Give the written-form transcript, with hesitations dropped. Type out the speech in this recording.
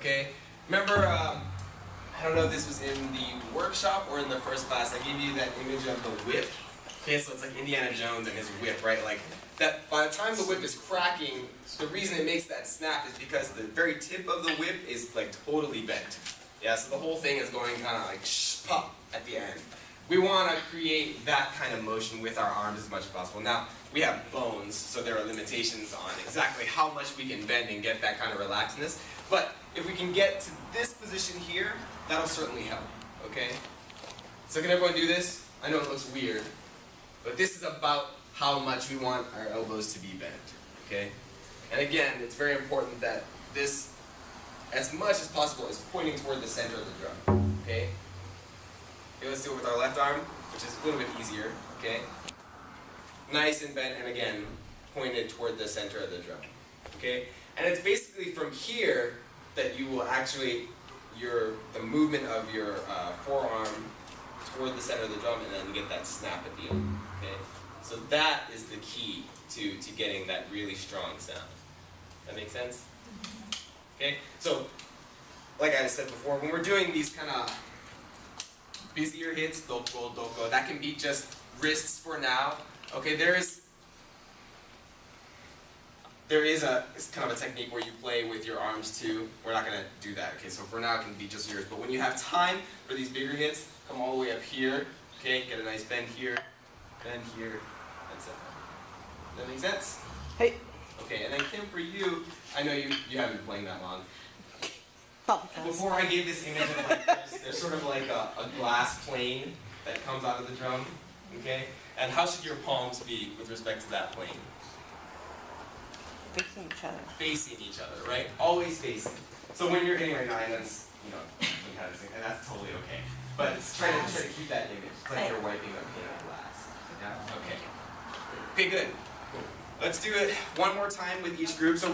okay? Remember, I don't know if this was in the workshop or in the first class, I gave you that image of the whip. Okay, so it's like Indiana Jones and his whip, right? Like, that by the time the whip is cracking, the reason it makes that snap is because the very tip of the whip is like totally bent. Yeah, so the whole thing is going kind of like pop at the end. We want to create that kind of motion with our arms as much as possible. Now, we have bones, so there are limitations on exactly how much we can bend and get that kind of relaxedness. But if we can get to this position here, that'll certainly help, okay? So can everyone do this? I know it looks weird, but this is about how much we want our elbows to be bent, okay? And again, it's very important that this, as much as possible, is pointing toward the center of the drum, okay? Okay, let's do it with our left arm, which is a little bit easier, okay? Nice and bent, and again, pointed toward the center of the drum, okay? And it's basically from here that you will actually, the movement of your forearm toward the center of the drum, and then you get that snap at the end, okay? So that is the key to getting that really strong sound. That make sense? Okay, so like I said before, when we're doing these kind of busier hits, doko, doko, that can be just wrists for now. Okay, there is it's kind of a technique where you play with your arms too. We're not going to do that. Okay, so for now it can be just yours. But when you have time for these bigger hits, come all the way up here. Okay, get a nice bend here, bend here. That's it. Does that make sense? Hey. Okay, and then Kim, for you, I know you haven't been playing that long. Probably. Before I gave this image of like there's sort of like a glass plane that comes out of the drum, okay? And how should your palms be with respect to that plane? Facing each other. Facing each other, right? Always facing. So when you're hitting right now, and that's, you know, some kind of thing, and that's totally okay. But try to keep that image. It's like you're wiping a pane of glass. Yeah? Okay. Okay, good. Let's do it one more time with each group. So